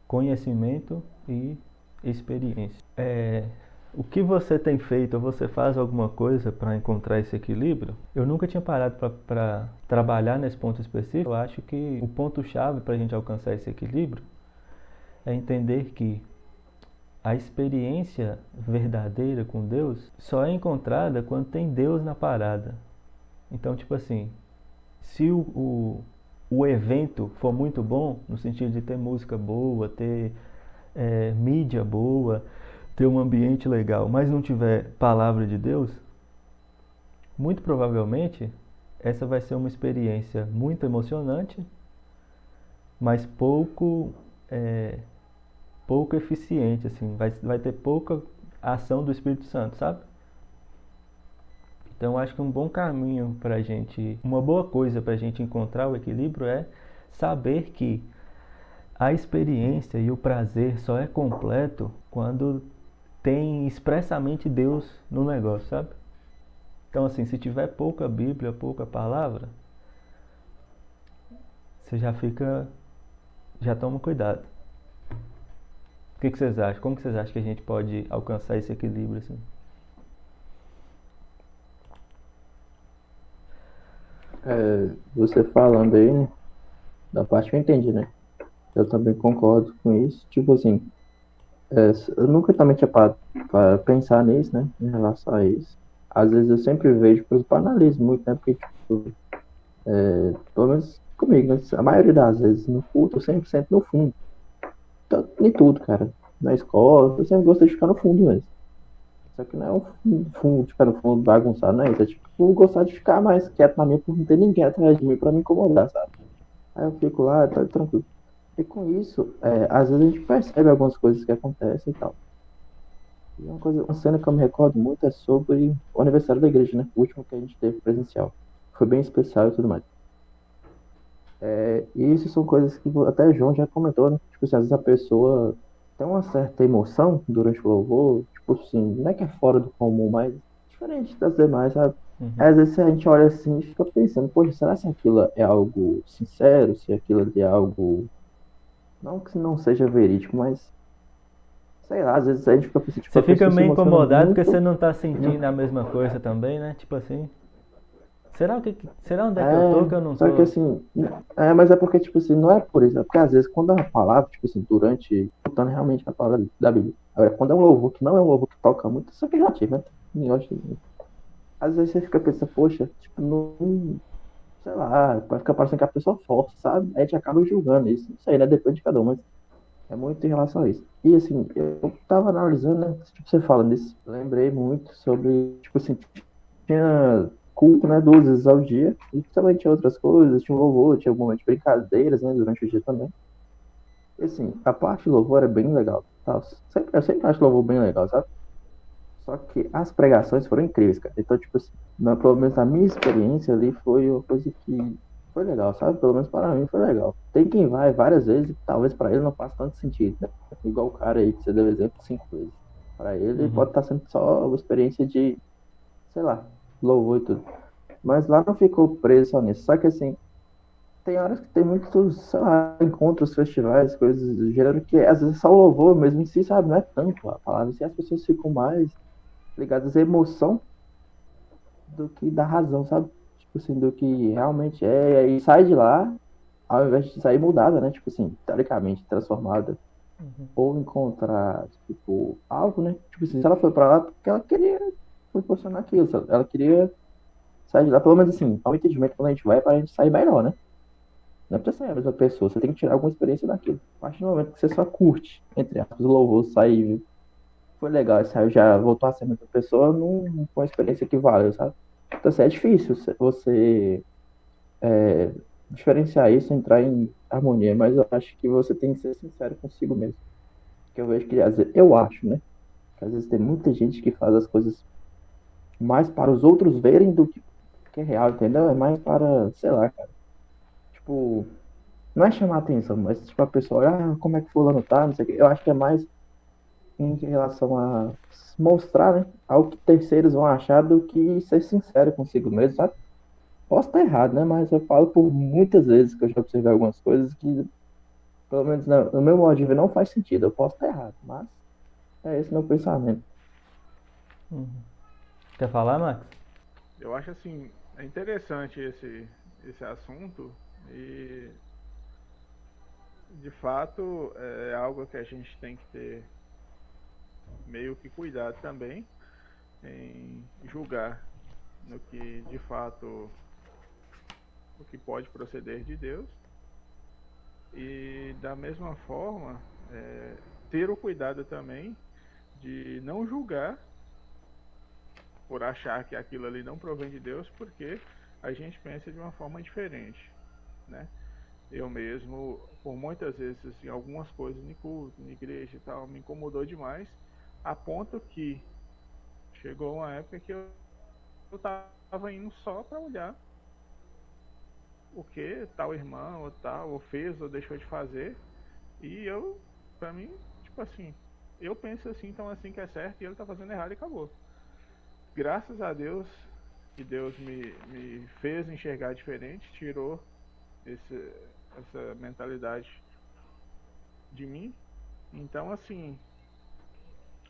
conhecimento e experiência. O que você tem feito, ou você faz alguma coisa para encontrar esse equilíbrio? Eu nunca tinha parado para trabalhar nesse ponto específico. Eu acho que o ponto-chave para a gente alcançar esse equilíbrio é entender que a experiência verdadeira com Deus só é encontrada quando tem Deus na parada. Então, tipo assim, se o evento for muito bom, no sentido de ter música boa, ter mídia boa, ter um ambiente legal, mas não tiver palavra de Deus, muito provavelmente essa vai ser uma experiência muito emocionante, mas pouco eficiente, assim, vai ter pouca ação do Espírito Santo, sabe? Então acho que um bom caminho pra gente, uma boa coisa pra gente encontrar o equilíbrio é saber que a experiência e o prazer só é completo quando tem expressamente Deus no negócio, sabe? Então assim, se tiver pouca Bíblia, pouca palavra, você já toma cuidado. O que vocês acham? Como que vocês acham que a gente pode alcançar esse equilíbrio assim? Você falando aí, né? Da parte que eu entendi, né? Eu também concordo com isso. Tipo assim, eu nunca também tinha parado para pensar nisso, né? Em relação a isso. Às vezes eu sempre vejo, por exemplo, analiso muito, né? Porque, tipo, pelo menos comigo, né? A maioria das vezes no culto, eu 100% no fundo. Tanto em tudo, cara. Na escola, eu sempre gostei de ficar no fundo mesmo. Só que não é um fundo, ficar no fundo bagunçado, não é isso. É tipo, gostar de ficar mais quieto na minha por não ter ninguém atrás de mim pra me incomodar, sabe? Aí eu fico lá, tá tranquilo. E com isso, às vezes a gente percebe algumas coisas que acontecem e tal. E uma cena que eu me recordo muito é sobre o aniversário da igreja, né? O último que a gente teve presencial. Foi bem especial e tudo mais. E isso são coisas que até o João já comentou, né? Tipo assim, às vezes a pessoa tem uma certa emoção durante o louvor, tipo assim, não é que é fora do comum, mas diferente das demais, sabe? Uhum. Às vezes a gente olha assim e fica pensando, poxa, será que aquilo é algo sincero? Se aquilo é algo. Não que não seja verídico, mas sei lá, às vezes a gente fica pensando, tipo, Você a fica pessoa se meio emociona incomodado porque você muito. não tá sentindo a mesma coisa também, né? Tipo assim, será onde é que eu tô É, que eu não só que tô? assim, mas é porque, tipo assim, não é por isso, é porque às vezes quando é uma palavra, tipo assim, escutando realmente a palavra da Bíblia. Agora, quando é um louvor que não é um louvor que toca muito, isso é relativo, né? Eu acho às vezes você fica pensando, poxa, tipo, não, sei lá, vai ficar parecendo que a pessoa força, sabe? Aí a gente acaba julgando isso, não sei, né? Depende de cada um, mas é muito em relação a isso. E assim, eu tava analisando, né? Tipo, você falando isso, lembrei muito sobre, tipo assim, tinha culto, né, 12 vezes ao dia, e também tinha outras coisas, tinha um louvor, tinha algum momento de brincadeiras, né, durante o dia também. E assim, a parte de louvor é bem legal, tá? Eu sempre acho louvor bem legal, sabe? Só que as pregações foram incríveis, cara. Então, tipo assim, pelo menos a minha experiência ali foi uma coisa que foi legal, sabe? Pelo menos para mim foi legal. Tem quem vai várias vezes, talvez para ele não faça tanto sentido, né? Igual o cara aí que você deu exemplo 5 vezes. Para ele Uhum. pode estar sendo só uma experiência de, sei lá, louvor e tudo. Mas lá não ficou preso só nisso. Só que assim, tem horas que tem muitos, sei lá, encontros, festivais, coisas do gênero, que às vezes só o louvor mesmo em si, sabe? Não é tanto a palavra, assim, as pessoas ficam mais ligadas à emoção do que da razão, sabe? Tipo assim, do que realmente é. E sai de lá, ao invés de sair mudada, né? Tipo assim, teoricamente transformada. Ou encontrar, tipo, algo, né? Tipo assim, se ela foi pra lá porque ela queria proporcionar aquilo, sabe? Ela queria sair de lá, pelo menos assim, ao entendimento quando a gente vai, é pra gente sair melhor, né? Não é pra ser a mesma pessoa, você tem que tirar alguma experiência daquilo. A partir do momento que você só curte, entre aspas, o louvor, saiu, foi legal, saiu, já voltou a ser a mesma pessoa, não foi uma experiência que valeu, sabe? Então, assim, é difícil você diferenciar isso, entrar em harmonia, mas eu acho que você tem que ser sincero consigo mesmo. Que eu vejo que, às vezes, eu acho, né? Que às vezes tem muita gente que faz as coisas mais para os outros verem do que é real, entendeu? É mais para, sei lá, cara. Tipo, não é chamar atenção, mas tipo a pessoa, como é que fulano tá, não sei o quê. Eu acho que é mais em relação a mostrar, né, algo que terceiros vão achar do que ser sincero consigo mesmo, sabe? Posso estar errado, né, mas eu falo por muitas vezes que eu já observei algumas coisas que, pelo menos no meu modo de ver, não faz sentido. Eu posso estar errado, mas é esse meu pensamento. Uhum. Quer falar, Max? Eu acho assim, é interessante esse assunto e de fato é algo que a gente tem que ter meio que cuidado também em julgar no que de fato o que pode proceder de Deus e da mesma forma ter o cuidado também de não julgar por achar que aquilo ali não provém de Deus porque a gente pensa de uma forma diferente, né? Eu mesmo, por muitas vezes, assim, algumas coisas em culto, na igreja e tal, me incomodou demais, a ponto que chegou uma época que eu tava indo só para olhar o que tal irmão ou tal, ou fez ou deixou de fazer, e eu, pra mim, tipo assim, eu penso assim, então assim que é certo, e ele tá fazendo errado e acabou. Graças a Deus, que Deus me fez enxergar diferente, tirou esse, essa mentalidade de mim. Então, assim,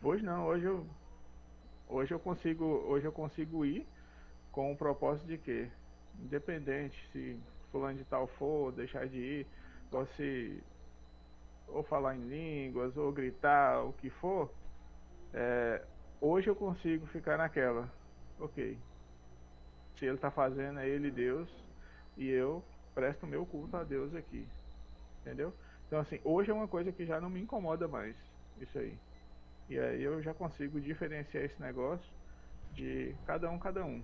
hoje não, hoje eu consigo ir com o propósito de que, independente se fulano de tal for, deixar de ir, você ou falar em línguas, ou gritar, o que for, hoje eu consigo ficar naquela, ok, se ele está fazendo, é ele Deus, e eu presto meu culto a Deus aqui, entendeu? Então assim, hoje é uma coisa que já não me incomoda mais, isso aí. E aí eu já consigo diferenciar esse negócio de cada um.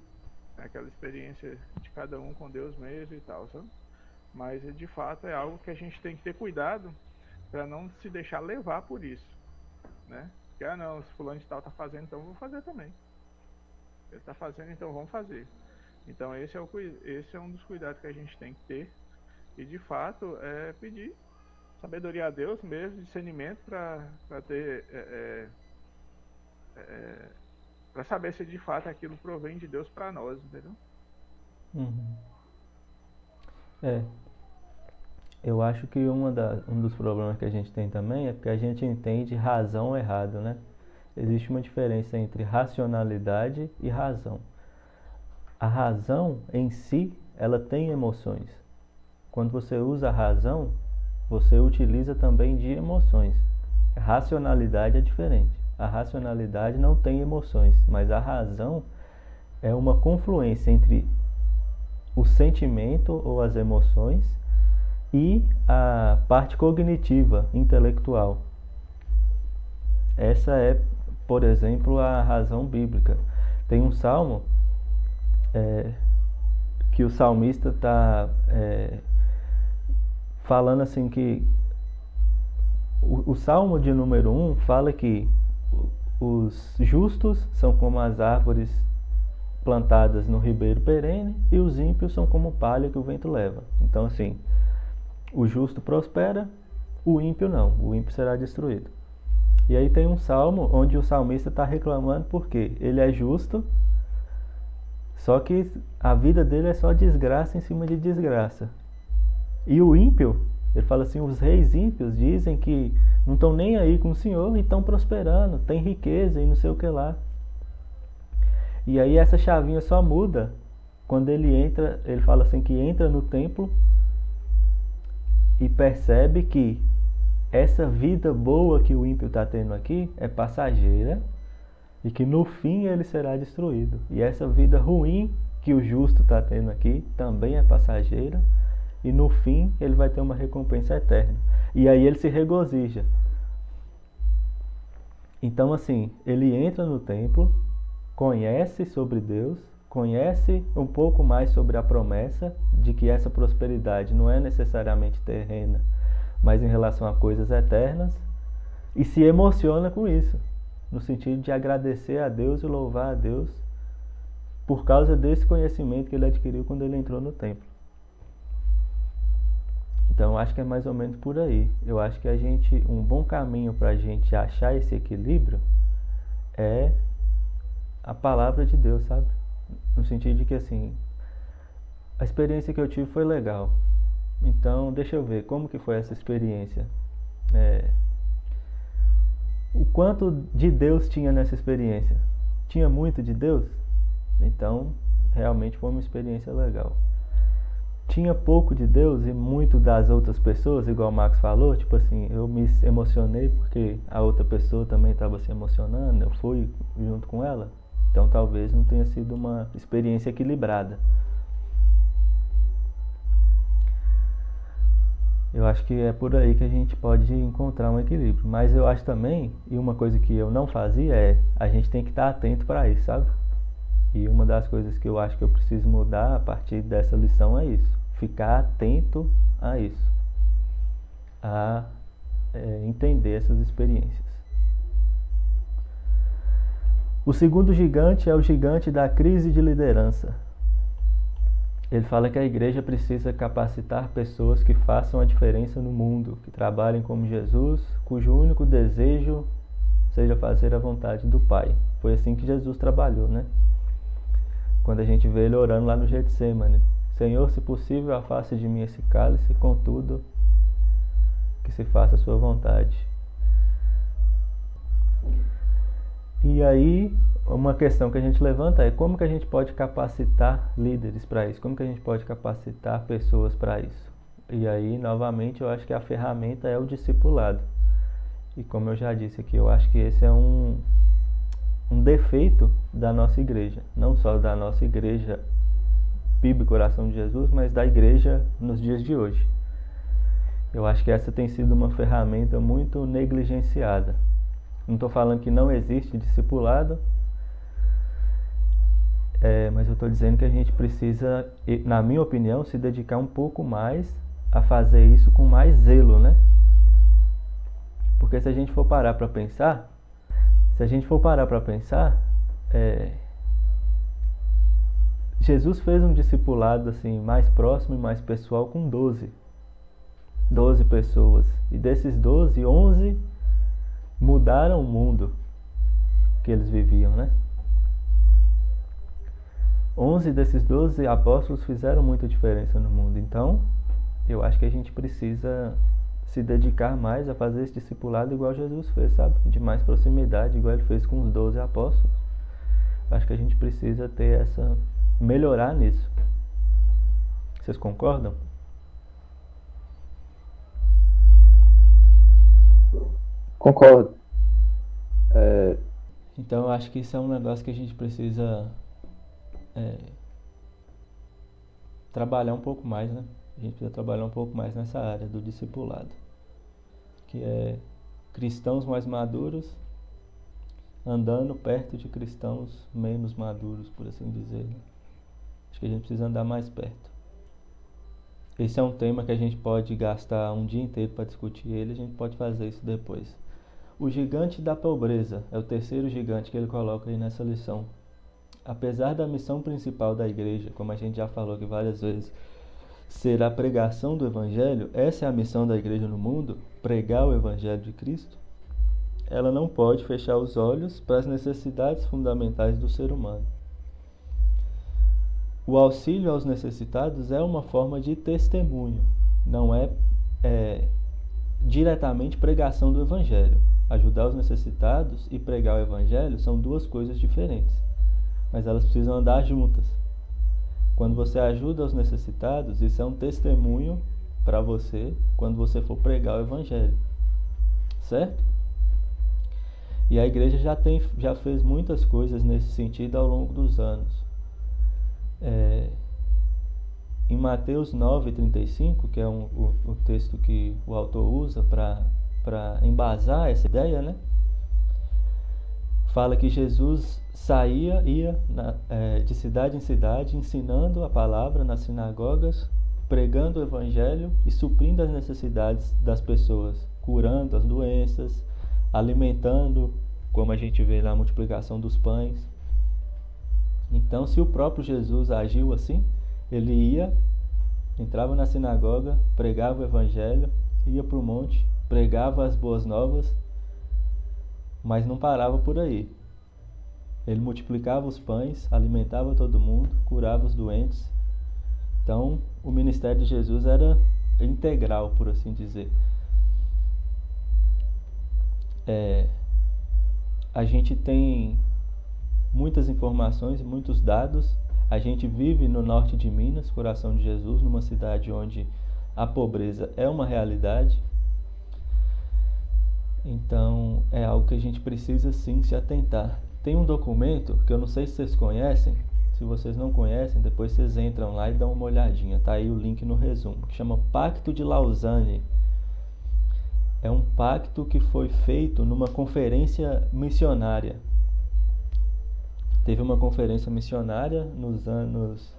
Aquela experiência de cada um com Deus mesmo e tal, sabe? Mas de fato é algo que a gente tem que ter cuidado para não se deixar levar por isso, né? Porque, não, se fulano de tal tá fazendo, então eu vou fazer também. Ele tá fazendo, então vamos fazer. Então esse é um dos cuidados que a gente tem que ter. E de fato é pedir sabedoria a Deus mesmo, discernimento para ter para saber se de fato aquilo provém de Deus para nós, entendeu? Uhum. Eu acho que um dos problemas que a gente tem também é porque a gente entende razão errado, né? Existe uma diferença entre racionalidade e razão. A razão em si, ela tem emoções. Quando você usa a razão, você utiliza também de emoções. A racionalidade é diferente. A racionalidade não tem emoções, mas a razão é uma confluência entre o sentimento ou as emoções e a parte cognitiva, intelectual. Essa é, por exemplo, a razão bíblica. Tem um salmo que o salmista está falando assim que o salmo de número 1 fala que os justos são como as árvores plantadas no ribeiro perene e os ímpios são como palha que o vento leva. Então assim, o justo prospera, o ímpio não, o ímpio será destruído. E aí tem um salmo onde o salmista está reclamando porque ele é justo, só que a vida dele é só desgraça em cima de desgraça. E o ímpio, ele fala assim, os reis ímpios dizem que não estão nem aí com o Senhor e estão prosperando, tem riqueza e não sei o que lá. E aí essa chavinha só muda quando ele fala assim que entra no templo e percebe que essa vida boa que o ímpio está tendo aqui é passageira e que no fim ele será destruído. E essa vida ruim que o justo está tendo aqui também é passageira e no fim ele vai ter uma recompensa eterna. E aí ele se regozija. Então assim, ele entra no templo, conhece sobre Deus, conhece um pouco mais sobre a promessa de que essa prosperidade não é necessariamente terrena, mas em relação a coisas eternas, e se emociona com isso, no sentido de agradecer a Deus e louvar a Deus por causa desse conhecimento que ele adquiriu quando ele entrou no templo. Então eu acho que é mais ou menos por aí. Eu acho que um bom caminho para a gente achar esse equilíbrio é a palavra de Deus, sabe? No sentido de que assim, a experiência que eu tive foi legal. Então, deixa eu ver como que foi essa experiência. O quanto de Deus tinha nessa experiência? Tinha muito de Deus? Então, realmente foi uma experiência legal. Tinha pouco de Deus e muito das outras pessoas, igual o Max falou, tipo assim, eu me emocionei porque a outra pessoa também estava se emocionando, eu fui junto com ela. Então talvez não tenha sido uma experiência equilibrada. Eu acho que é por aí que a gente pode encontrar um equilíbrio. Mas eu acho também, e uma coisa que eu não fazia a gente tem que estar atento para isso, sabe? E uma das coisas que eu acho que eu preciso mudar a partir dessa lição é isso. Ficar atento a isso. A entender essas experiências. O segundo gigante é o gigante da crise de liderança. Ele fala que a igreja precisa capacitar pessoas que façam a diferença no mundo, que trabalhem como Jesus, cujo único desejo seja fazer a vontade do Pai. Foi assim que Jesus trabalhou, né? Quando a gente vê ele orando lá no Getsemane. Senhor, se possível, afaste de mim esse cálice, contudo, que se faça a sua vontade. E aí, uma questão que a gente levanta é como que a gente pode capacitar líderes para isso? Como que a gente pode capacitar pessoas para isso? E aí, novamente, eu acho que a ferramenta é o discipulado. E como eu já disse aqui, eu acho que esse é um defeito da nossa igreja. Não só da nossa igreja PIB Coração de Jesus, mas da igreja nos dias de hoje. Eu acho que essa tem sido uma ferramenta muito negligenciada. Não estou falando que não existe discipulado, mas eu estou dizendo que a gente precisa, na minha opinião, se dedicar um pouco mais a fazer isso com mais zelo, né? Porque se a gente for parar para pensar, Jesus fez um discipulado assim mais próximo e mais pessoal com 12 pessoas. E desses 12, 11 mudaram o mundo que eles viviam, né? 11 desses 12 apóstolos fizeram muita diferença no mundo. Então, eu acho que a gente precisa se dedicar mais a fazer esse discipulado igual Jesus fez, sabe? De mais proximidade, igual ele fez com os 12 apóstolos. Acho que a gente precisa ter melhorar nisso. Vocês concordam? Concordo. Então eu acho que isso é um negócio que a gente precisa trabalhar um pouco mais, né? A gente precisa trabalhar um pouco mais nessa área do discipulado, que é cristãos mais maduros andando perto de cristãos menos maduros, por assim dizer, né? Acho que a gente precisa andar mais perto. Esse é um tema que a gente pode gastar um dia inteiro para discutir ele, a gente pode fazer isso depois. O gigante da pobreza é o terceiro gigante que ele coloca aí nessa lição. Apesar da missão principal da igreja, como a gente já falou aqui várias vezes, ser a pregação do evangelho, essa é a missão da igreja no mundo, pregar o evangelho de Cristo, ela não pode fechar os olhos para as necessidades fundamentais do ser humano. O auxílio aos necessitados é uma forma de testemunho, não é diretamente pregação do evangelho. Ajudar os necessitados e pregar o evangelho são duas coisas diferentes, mas elas precisam andar juntas. Quando você ajuda os necessitados, isso é um testemunho para você quando você for pregar o evangelho, certo? E a igreja já fez muitas coisas nesse sentido ao longo dos anos. Em Mateus 9:35, que é o texto que o autor usa para embasar essa ideia, né? Fala que Jesus ia de cidade em cidade, ensinando a palavra nas sinagogas, pregando o evangelho e suprindo as necessidades das pessoas, curando as doenças, alimentando, como a gente vê na multiplicação dos pães. Então, se o próprio Jesus agiu assim, ele entrava na sinagoga, pregava o evangelho, ia para o monte, pregava as boas novas, mas não parava por aí. Ele multiplicava os pães, alimentava todo mundo, curava os doentes. Então, o ministério de Jesus era integral, por assim dizer. A gente tem muitas informações, muitos dados. A gente vive no norte de Minas, Coração de Jesus, numa cidade onde a pobreza é uma realidade. Então, é algo que a gente precisa sim se atentar. Tem um documento que eu não sei se vocês conhecem. Se vocês não conhecem, depois vocês entram lá e dão uma olhadinha. Tá aí o link no resumo, que chama Pacto de Lausanne. É um pacto que foi feito numa conferência missionária. Teve uma conferência missionária nos anos,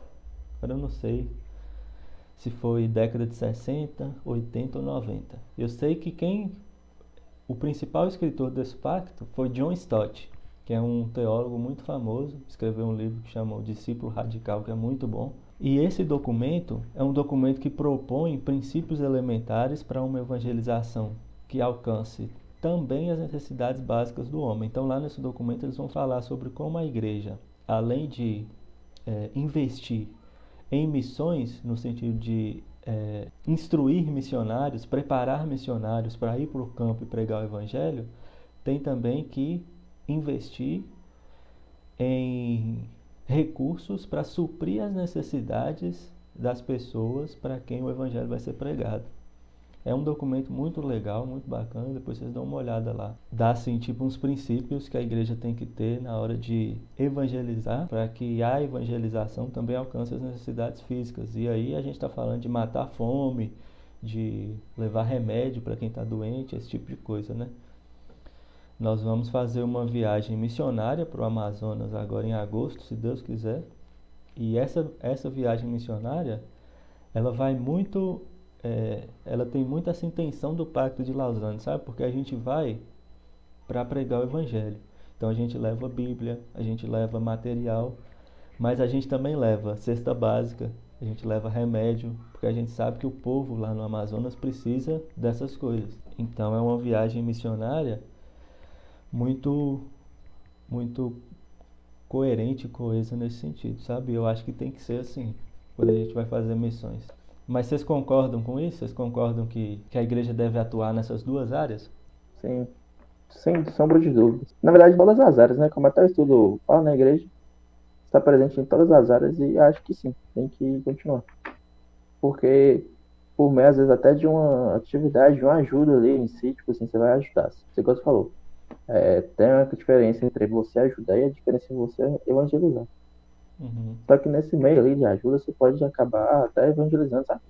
agora eu não sei se foi década de 60, 80 ou 90. Eu sei que o principal escritor desse pacto foi John Stott, que é um teólogo muito famoso, escreveu um livro que chama O Discípulo Radical, que é muito bom. E esse documento é um documento que propõe princípios elementares para uma evangelização que alcance também as necessidades básicas do homem. Então, lá nesse documento, eles vão falar sobre como a igreja, além de investir em missões, no sentido de instruir missionários, preparar missionários para ir para o campo e pregar o evangelho, tem também que investir em recursos para suprir as necessidades das pessoas para quem o evangelho vai ser pregado. É um documento muito legal, muito bacana, depois vocês dão uma olhada lá. Dá assim, tipo, uns princípios que a igreja tem que ter na hora de evangelizar, para que a evangelização também alcance as necessidades físicas. E aí a gente está falando de matar a fome, de levar remédio para quem está doente, esse tipo de coisa, né? Nós vamos fazer uma viagem missionária para o Amazonas agora em agosto, se Deus quiser. E essa viagem missionária, ela vai muito... ela tem muito essa intenção do Pacto de Lausanne, sabe? Porque a gente vai para pregar o Evangelho. Então a gente leva a Bíblia, a gente leva material, mas a gente também leva cesta básica, a gente leva remédio, porque a gente sabe que o povo lá no Amazonas precisa dessas coisas. Então é uma viagem missionária muito, muito coerente e coesa nesse sentido, sabe? Eu acho que tem que ser assim, quando a gente vai fazer missões. Mas vocês concordam com isso? Vocês concordam que a igreja deve atuar nessas duas áreas? Sim, sem sombra de dúvidas. Na verdade, todas as áreas, né? Como até o estudo fala na igreja, está presente em todas as áreas e acho que sim, tem que continuar. Porque, por meio, às vezes, até de uma atividade, de uma ajuda ali em si, tipo assim, você vai ajudar. Você como você falou. Tem uma diferença entre você ajudar e a diferença em você evangelizar. Uhum. Só que nesse meio ali de ajuda, você pode acabar até evangelizando, sabe?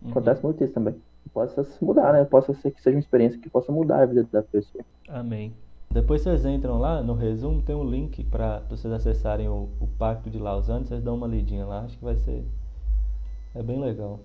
Uhum. Acontece muito isso também. Possa se mudar, né? Possa ser que seja uma experiência que possa mudar a vida da pessoa. Amém. Depois vocês entram lá, no resumo tem um link para vocês acessarem o Pacto de Lausanne, vocês dão uma lidinha lá, acho que vai ser... é bem legal.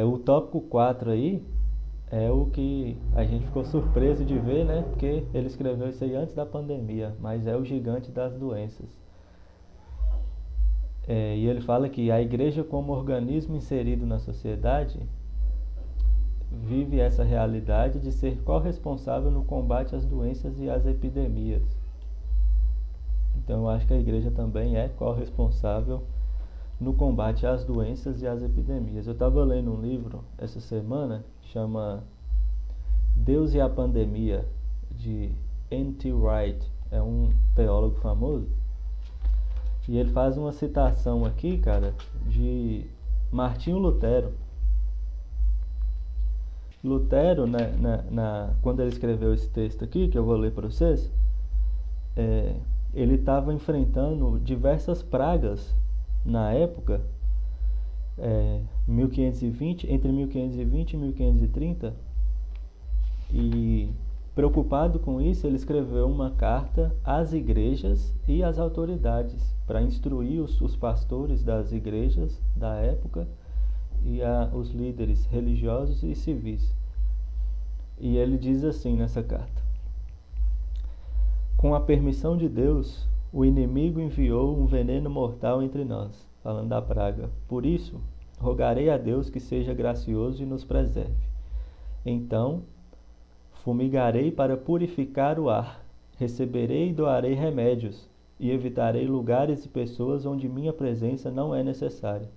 O tópico 4 aí é o que a gente ficou surpreso de ver, né? Porque ele escreveu isso aí antes da pandemia, mas é o gigante das doenças. E ele fala que a igreja, como organismo inserido na sociedade, vive essa realidade de ser corresponsável no combate às doenças e às epidemias. Então eu acho que a igreja também é corresponsável no combate às doenças e às epidemias. Eu estava lendo um livro essa semana, chama Deus e a Pandemia, de N.T. Wright, é um teólogo famoso, e ele faz uma citação aqui, cara, de Martinho Lutero. Lutero, quando ele escreveu esse texto aqui, que eu vou ler para vocês, ele estava enfrentando diversas pragas na época, 1520, entre 1520 e 1530, e preocupado com isso, ele escreveu uma carta às igrejas e às autoridades para instruir os pastores das igrejas da época e os líderes religiosos e civis. E ele diz assim nessa carta: com a permissão de Deus, o inimigo enviou um veneno mortal entre nós, falando da praga. Por isso, rogarei a Deus que seja gracioso e nos preserve. Então, fumigarei para purificar o ar, receberei e doarei remédios, e evitarei lugares e pessoas onde minha presença não é necessária.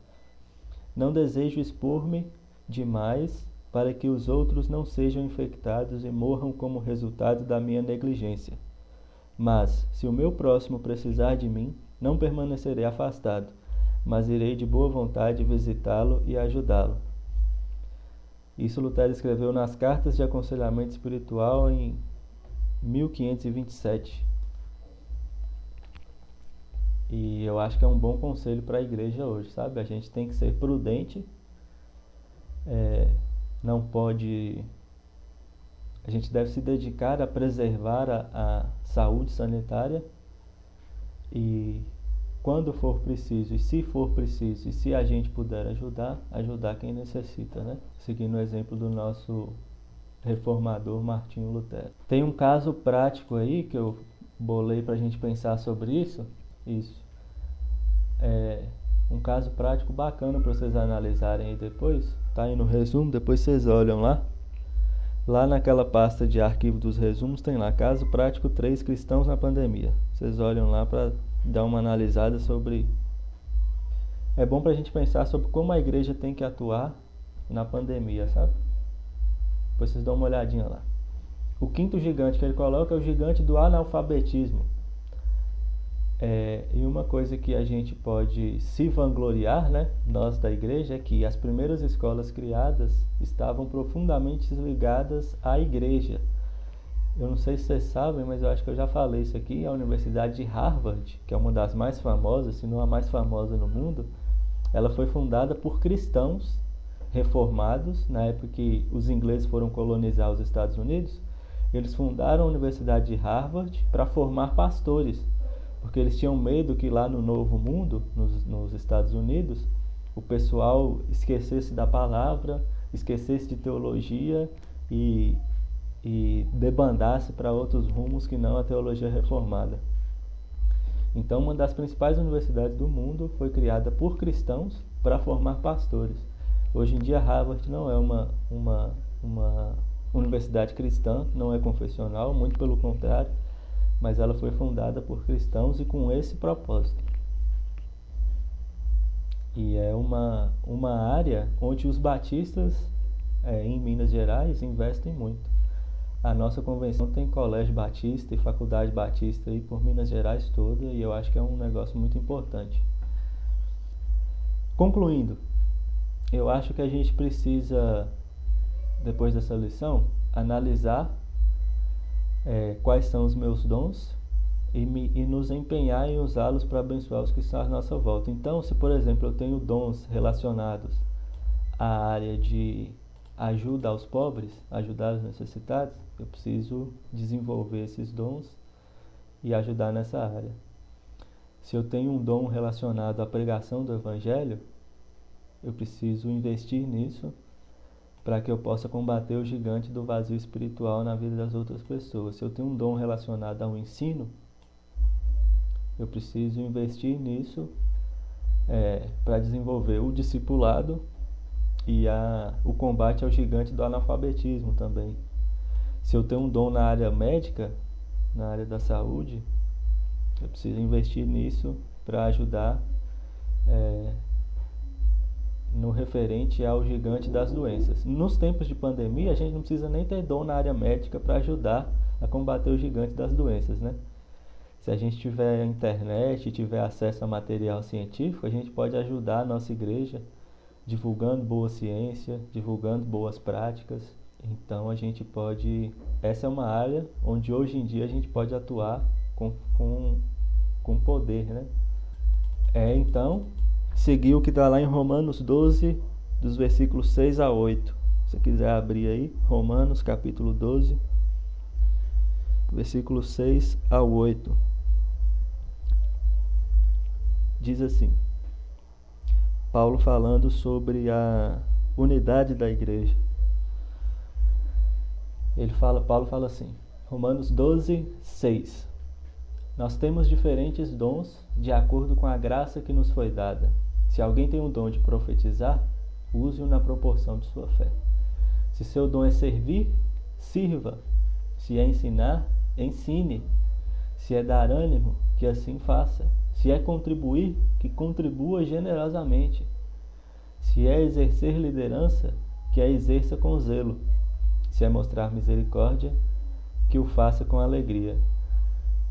Não desejo expor-me demais para que os outros não sejam infectados e morram como resultado da minha negligência. Mas, se o meu próximo precisar de mim, não permanecerei afastado, mas irei de boa vontade visitá-lo e ajudá-lo. Isso Lutero escreveu nas Cartas de Aconselhamento Espiritual em 1527. E eu acho que é um bom conselho para a igreja hoje, sabe? A gente tem que ser prudente, não pode... A gente deve se dedicar a preservar a saúde sanitária e quando for preciso, e se for preciso, e se a gente puder ajudar quem necessita, né? Seguindo o exemplo do nosso reformador Martinho Lutero. Tem um caso prático aí que eu bolei para a gente pensar sobre isso. É um caso prático bacana para vocês analisarem aí depois. Tá aí no resumo, depois vocês olham lá. Lá naquela pasta de arquivo dos resumos tem lá, caso prático 3 cristãos na pandemia. Vocês olham lá para dar uma analisada sobre... É bom para a gente pensar sobre como a igreja tem que atuar na pandemia, sabe? Depois vocês dão uma olhadinha lá. O quinto gigante que ele coloca é o gigante do analfabetismo. E uma coisa que a gente pode se vangloriar, né, nós da igreja, é que as primeiras escolas criadas estavam profundamente ligadas à igreja. Eu não sei se vocês sabem, mas eu acho que eu já falei isso aqui. A Universidade de Harvard, que é uma das mais famosas, se não a mais famosa no mundo, ela foi fundada por cristãos reformados. Na época que os ingleses foram colonizar os Estados Unidos, eles fundaram a Universidade de Harvard para formar pastores, porque eles tinham medo que lá no Novo Mundo, nos Estados Unidos, o pessoal esquecesse da palavra, esquecesse de teologia e debandasse para outros rumos que não a teologia reformada. Então, uma das principais universidades do mundo foi criada por cristãos para formar pastores. Hoje em dia, Harvard não é uma universidade cristã, não é confessional, muito pelo contrário, mas ela foi fundada por cristãos e com esse propósito. E é uma área onde os batistas em Minas Gerais investem muito. A nossa convenção tem colégio batista e faculdade batista aí por Minas Gerais toda, e eu acho que é um negócio muito importante. Concluindo, eu acho que a gente precisa, depois dessa lição, analisar quais são os meus dons e nos empenhar em usá-los para abençoar os que estão à nossa volta. Então, se por exemplo eu tenho dons relacionados à área de ajuda aos pobres, ajudar os necessitados, eu preciso desenvolver esses dons e ajudar nessa área. Se eu tenho um dom relacionado à pregação do Evangelho, eu preciso investir nisso para que eu possa combater o gigante do vazio espiritual na vida das outras pessoas. Se eu tenho um dom relacionado ao ensino, eu preciso investir nisso para desenvolver o discipulado e o combate ao gigante do analfabetismo também. Se eu tenho um dom na área médica, na área da saúde, eu preciso investir nisso para ajudar no referente ao gigante das doenças. Nos tempos de pandemia, a gente não precisa nem ter dom na área médica para ajudar a combater o gigante das doenças, né? Se a gente tiver internet e tiver acesso a material científico, a gente pode ajudar a nossa igreja divulgando boa ciência, divulgando boas práticas. Então a gente pode... Essa é uma área onde hoje em dia a gente pode atuar com poder, né? Então, seguir o que está lá em Romanos 12, dos versículos 6 a 8. Se você quiser abrir aí, Romanos capítulo 12, versículos 6 a 8. Diz assim, Paulo falando sobre a unidade da igreja. Paulo fala assim, Romanos 12, 6. Nós temos diferentes dons de acordo com a graça que nos foi dada. Se alguém tem o dom de profetizar, use-o na proporção de sua fé. Se seu dom é servir, sirva. Se é ensinar, ensine. Se é dar ânimo, que assim faça. Se é contribuir, que contribua generosamente. Se é exercer liderança, que a exerça com zelo. Se é mostrar misericórdia, que o faça com alegria.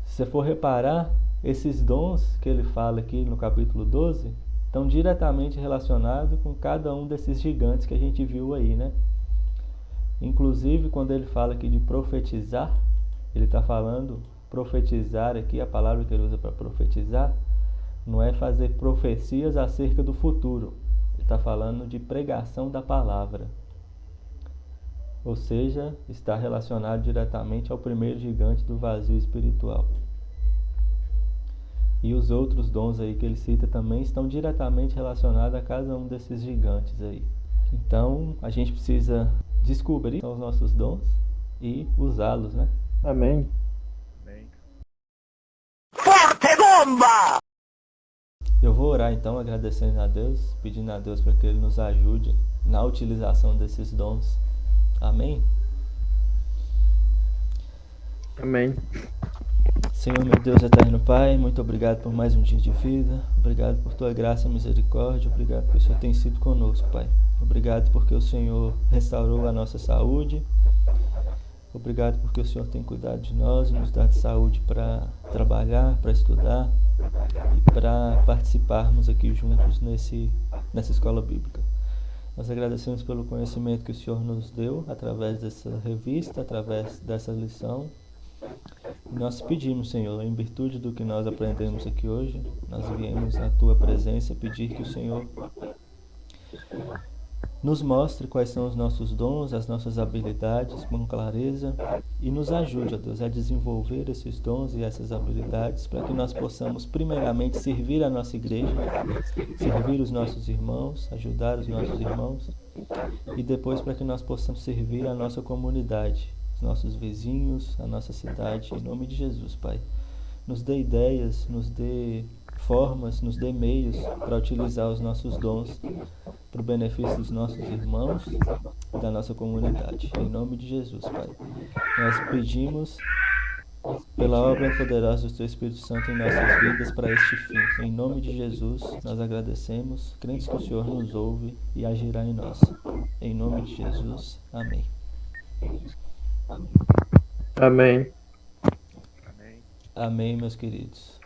Se você for reparar, esses dons que ele fala aqui no capítulo 12 estão diretamente relacionados com cada um desses gigantes que a gente viu aí, né? Inclusive, quando ele fala aqui de profetizar, ele está falando, profetizar aqui, a palavra que ele usa para profetizar, não é fazer profecias acerca do futuro. Ele está falando de pregação da palavra. Ou seja, está relacionado diretamente ao primeiro gigante do vazio espiritual. E os outros dons aí que ele cita também estão diretamente relacionados a cada um desses gigantes aí. Então, a gente precisa descobrir os nossos dons e usá-los, né? Amém. Amém. Eu vou orar então, agradecendo a Deus, pedindo a Deus para que Ele nos ajude na utilização desses dons. Amém? Amém. Senhor, meu Deus eterno Pai, muito obrigado por mais um dia de vida. Obrigado por Tua graça e misericórdia. Obrigado porque o Senhor tem sido conosco, Pai. Obrigado porque o Senhor restaurou a nossa saúde. Obrigado porque o Senhor tem cuidado de nós e nos dado saúde para trabalhar, para estudar e para participarmos aqui juntos nessa escola bíblica. Nós agradecemos pelo conhecimento que o Senhor nos deu através dessa revista, através dessa lição. E nós pedimos, Senhor, em virtude do que nós aprendemos aqui hoje, nós viemos à Tua presença pedir que o Senhor nos mostre quais são os nossos dons, as nossas habilidades com clareza e nos ajude, ó Deus, a desenvolver esses dons e essas habilidades para que nós possamos primeiramente servir a nossa igreja, servir os nossos irmãos, ajudar os nossos irmãos e depois para que nós possamos servir a nossa comunidade, os nossos vizinhos, a nossa cidade, em nome de Jesus, Pai. Nos dê ideias, nos dê formas, nos dê meios para utilizar os nossos dons para o benefício dos nossos irmãos e da nossa comunidade. Em nome de Jesus, Pai. Nós pedimos pela obra poderosa do Teu Espírito Santo em nossas vidas para este fim. Em nome de Jesus, nós agradecemos, crentes que o Senhor nos ouve e agirá em nós. Em nome de Jesus, amém. Amém. Amém. Amém, meus queridos.